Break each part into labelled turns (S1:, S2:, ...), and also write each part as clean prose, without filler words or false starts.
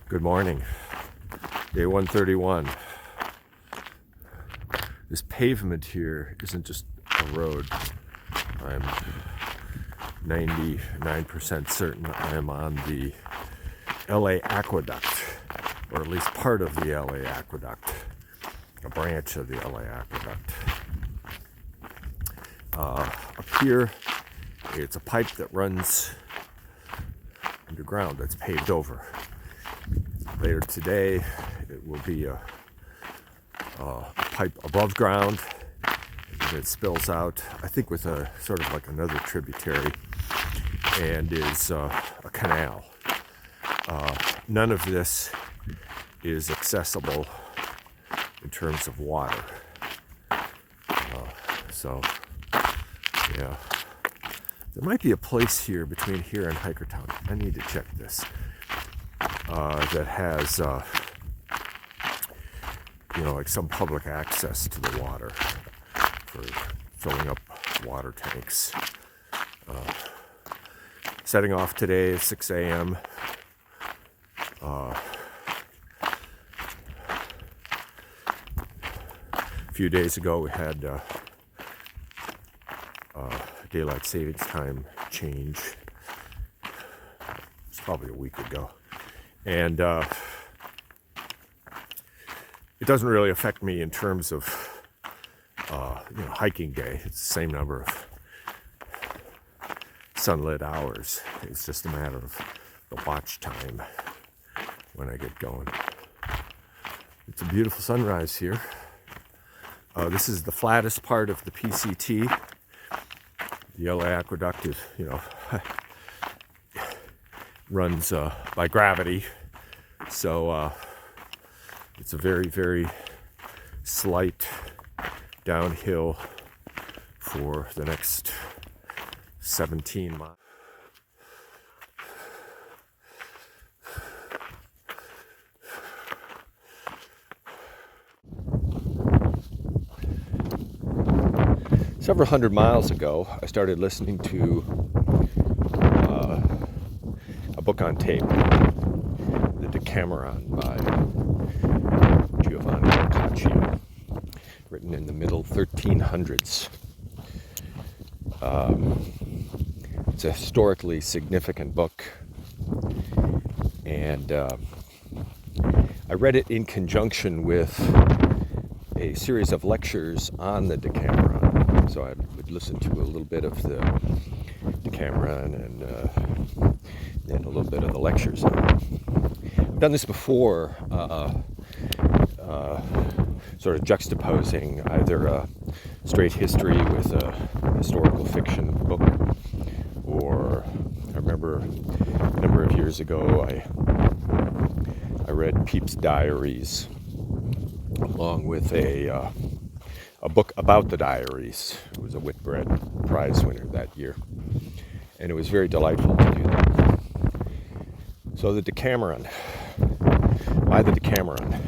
S1: Good morning. Day 131. This pavement here isn't just a road. I'm 99% certain I am on the LA Aqueduct, or at least part of the LA Aqueduct, a branch of the LA Aqueduct. Up here, it's a pipe that runs underground that's paved over. Later today, it will be a pipe above ground that spills out, I think with a sort of like another tributary, and is a canal. None of this is accessible in terms of water. Yeah. There might be a place here between here and Hikertown. I need to check this. That has, like some public access to the water for filling up water tanks. Setting off today at 6 a.m. A few days ago we had daylight savings time change. It's probably a week ago. And it doesn't really affect me in terms of hiking day. It's the same number of sunlit hours. It's just a matter of the watch time when I get going. It's a beautiful sunrise here. This is the flattest part of the PCT. The LA Aqueduct is, runs by gravity, so it's a very, very slight downhill for the next 17 miles. Several hundred miles ago, I started listening to a book on tape, the Decammeron by written in the middle 1300s. It's a historically significant book, and I read it in conjunction with a series of lectures on the Decammeron. So I would listen to a little bit of the Decammeron and then a little bit of the lectures on it. I've done this before, sort of juxtaposing either a straight history with a historical fiction book, or I remember a number of years ago I read Pepys' Diaries along with a book about the diaries. It was a Whitbread Prize winner that year, and it was very delightful to do that. So the Decammeron. Why the Decammeron?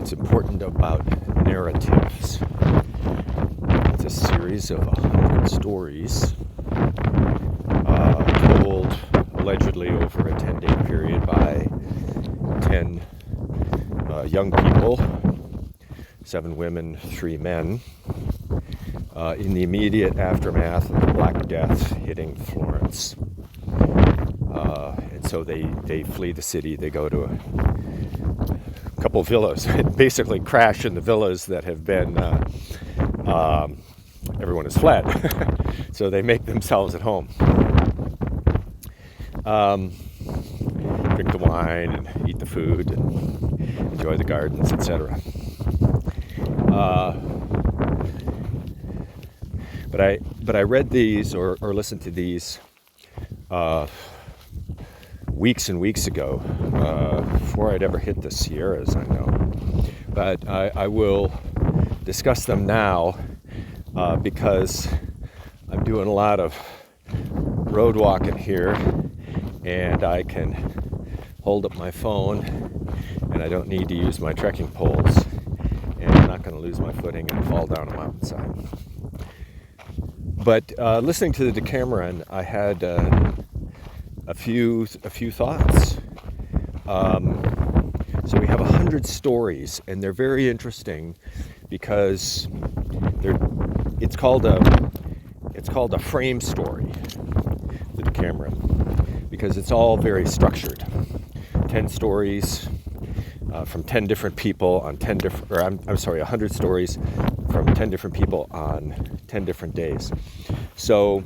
S1: It's important about narratives. It's a series of 100 stories told allegedly over a 10-day period by 10 young people, 7 women, 3 men, in the immediate aftermath of the Black Death hitting Florence. And so they flee the city. They go to a couple villas, basically crash in the villas that have been, everyone has fled. So they make themselves at home. Drink the wine and eat the food and enjoy the gardens, etc. But I read these or listened to these weeks and weeks ago, before I'd ever hit the Sierras, I know. But I will discuss them now because I'm doing a lot of road walking here, and I can hold up my phone, and I don't need to use my trekking poles, and I'm not going to lose my footing and fall down a mountainside. But listening to the Decammeron, I had a few thoughts. So we have 100 stories, and they're very interesting because it's called a frame story, the Decammeron, because it's all very structured. 10 stories from 10 different people on 10 different, or I'm sorry, 100 stories from 10 different people on 10 different days. So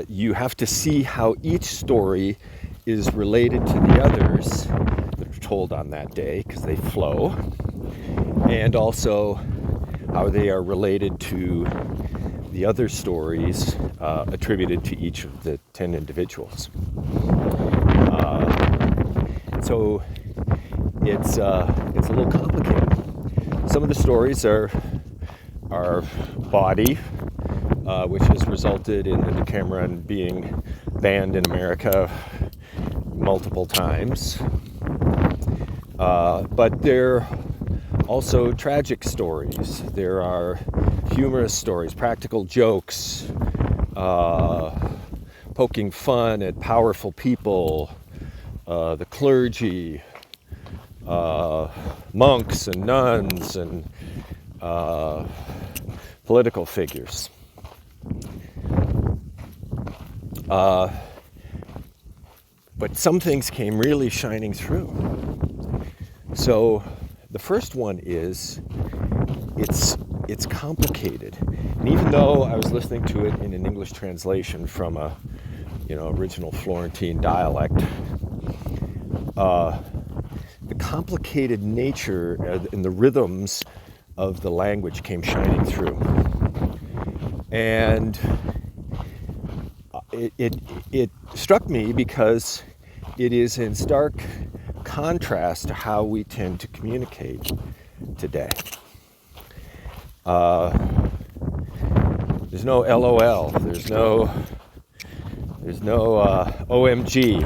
S1: you have to see how each story is related to the others that are told on that day, because they flow, and also how they are related to the other stories attributed to each of the 10 individuals. So it's a little complicated. Some of the stories are bawdy, which has resulted in the Decammeron being banned in America multiple times. But they're also tragic stories. There are humorous stories, practical jokes, poking fun at powerful people, the clergy, monks and nuns, and political figures. But some things came really shining through. So the first one is it's complicated, and even though I was listening to it in an English translation from a original Florentine dialect, the complicated nature and the rhythms of the language came shining through, and it struck me because it is in stark contrast to how we tend to communicate today. There's no LOL. There's no OMG.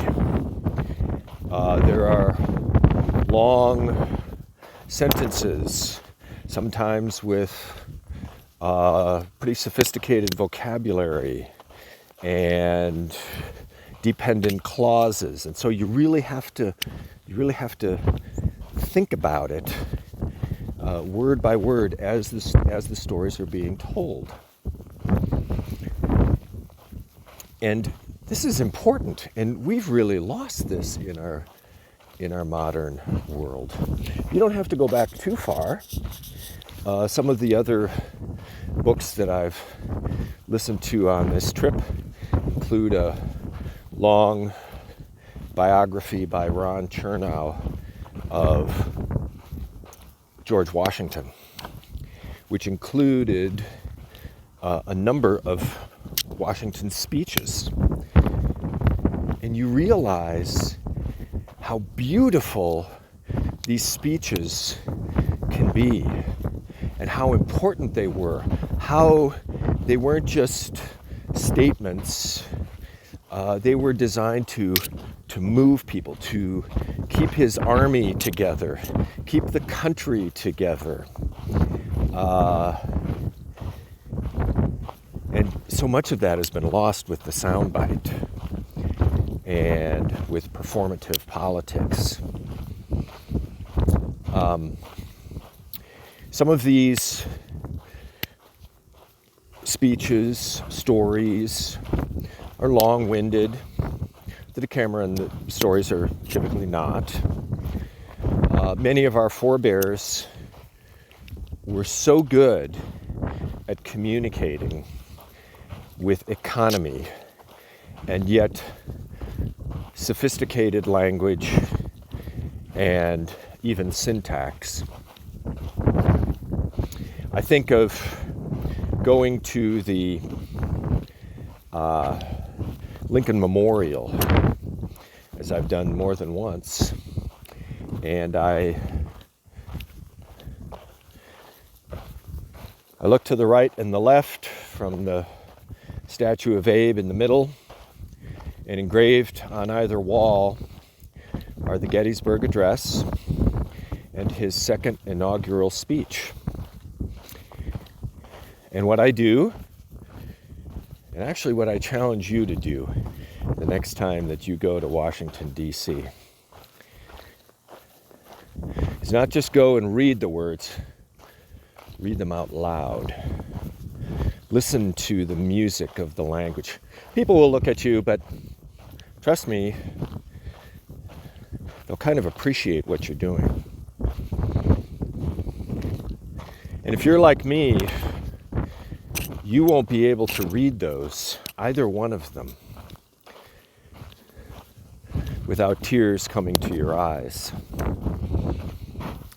S1: There are long sentences, sometimes with pretty sophisticated vocabulary and dependent clauses, and so you really have to think about it word by word as the stories are being told. And this is important, and we've really lost this in our modern world. You don't have to go back too far. Some of the other books that I've listened to on this trip include a long biography by Ron Chernow of George Washington, which included a number of Washington's speeches. And you realize how beautiful these speeches can be, and how important they were, how they weren't just statements. They were designed to move people, to keep his army together, keep the country together. And so much of that has been lost with the soundbite and with performative politics. Some of these speeches, stories, are long-winded. The Decammeron stories are typically not. Many of our forebears were so good at communicating with economy and yet sophisticated language and even syntax. I think of going to the Lincoln Memorial, as I've done more than once, and I look to the right and the left from the statue of Abe in the middle, and engraved on either wall are the Gettysburg Address and his second inaugural speech. And what I do, and actually what I challenge you to do, the next time that you go to Washington, D.C. is not just go and read the words, read them out loud. Listen to the music of the language. People will look at you, but trust me, they'll kind of appreciate what you're doing. And if you're like me, you won't be able to read those, either one of them, without tears coming to your eyes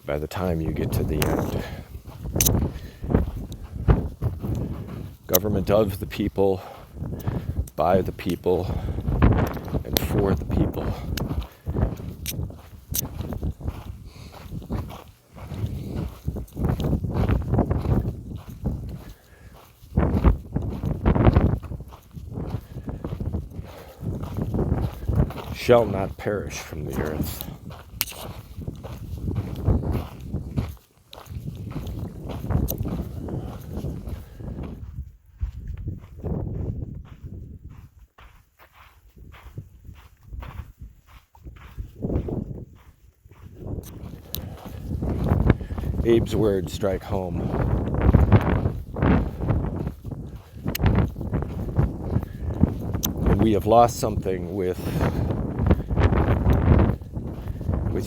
S1: by the time you get to the end. Government of the people, by the people, and for the people. Shall not perish from the earth. Abe's words strike home. And we have lost something with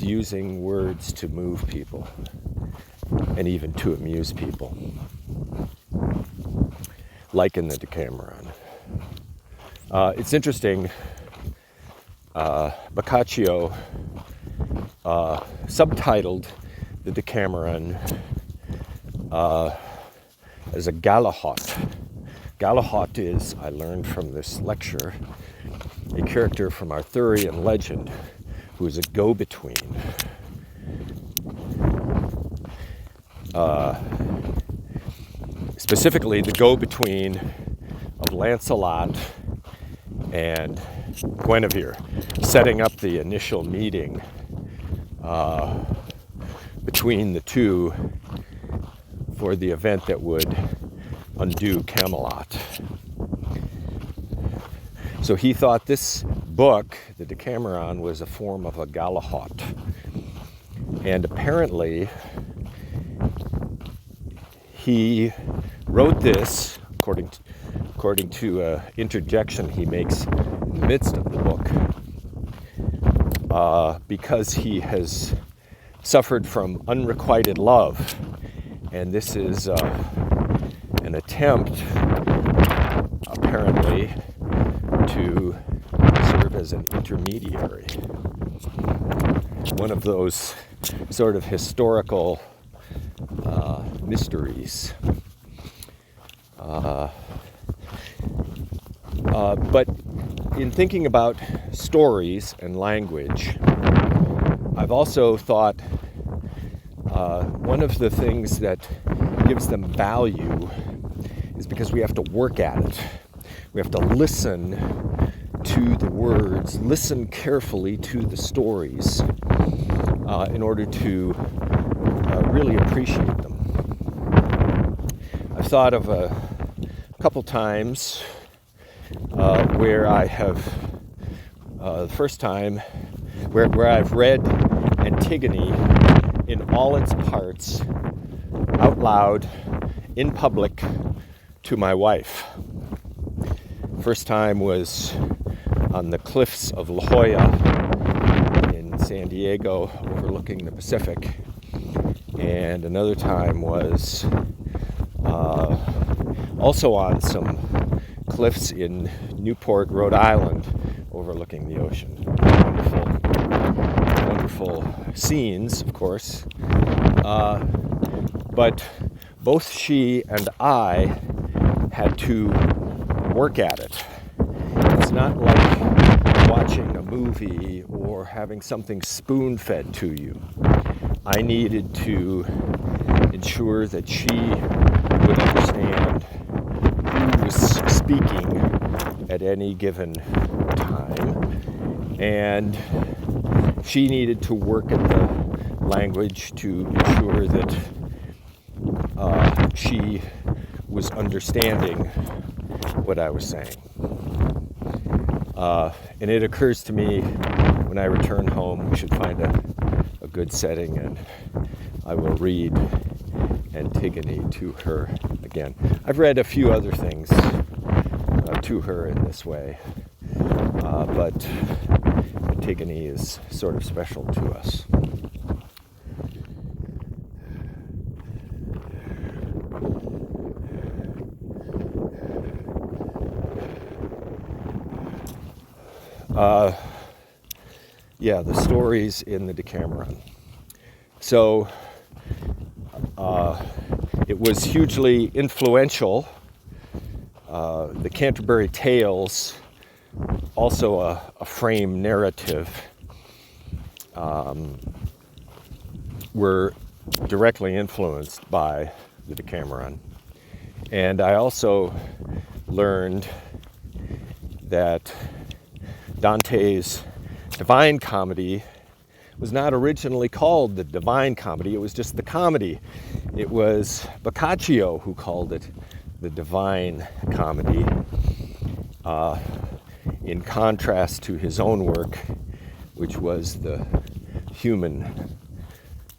S1: using words to move people and even to amuse people, like in the Decammeron. It's interesting, Boccaccio subtitled the Decammeron as a Galahot. Galahot is, I learned from this lecture, a character from Arthurian legend who is a go-between. Specifically, the go-between of Lancelot and Guinevere, setting up the initial meeting between the two for the event that would undo Camelot. So he thought this book, the Decammeron, was a form of a Galahot. And apparently, he wrote this, according to an interjection he makes in the midst of the book, because he has suffered from unrequited love. And this is an attempt, apparently, to serve as an intermediary. One of those sort of historical mysteries. But in thinking about stories and language, I've also thought one of the things that gives them value is because we have to work at it. We have to listen to the words, listen carefully to the stories in order to really appreciate them. I've thought of a couple times where I have, the first time, where I've read Antigone in all its parts out loud in public to my wife. First time was on the cliffs of La Jolla in San Diego, overlooking the Pacific. And another time was also on some cliffs in Newport, Rhode Island, overlooking the ocean. Wonderful scenes, of course. But both she and I had to work at it. It's not like watching a movie or having something spoon-fed to you. I needed to ensure that she would understand who was speaking at any given time, and she needed to work at the language to ensure that she was understanding what I was saying. And it occurs to me when I return home, we should find a good setting, and I will read Antigone to her again. I've read a few other things to her in this way, but Antigone is sort of special to us. Yeah, the stories in the Decammeron. So it was hugely influential. The Canterbury Tales, also a frame narrative, were directly influenced by the Decammeron. And I also learned that Dante's Divine Comedy was not originally called the Divine Comedy, it was just the comedy. It was Boccaccio who called it the Divine Comedy, in contrast to his own work, which was the Human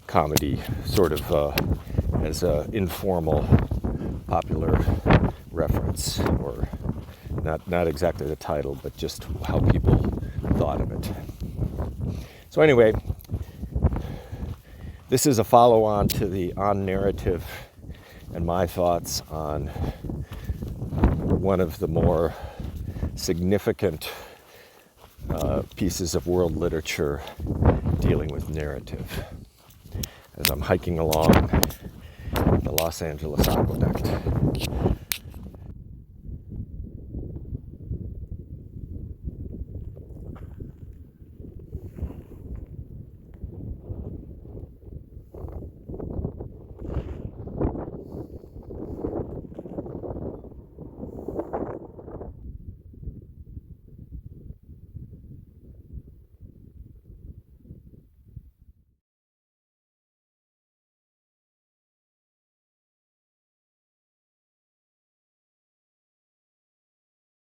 S1: Comedy, sort of as an informal, popular reference, or not exactly the title, but just how people thought of it. So anyway, this is a follow-on to the On narrative and my thoughts on one of the more significant pieces of world literature dealing with narrative, as I'm hiking along the Los Angeles Aqueduct.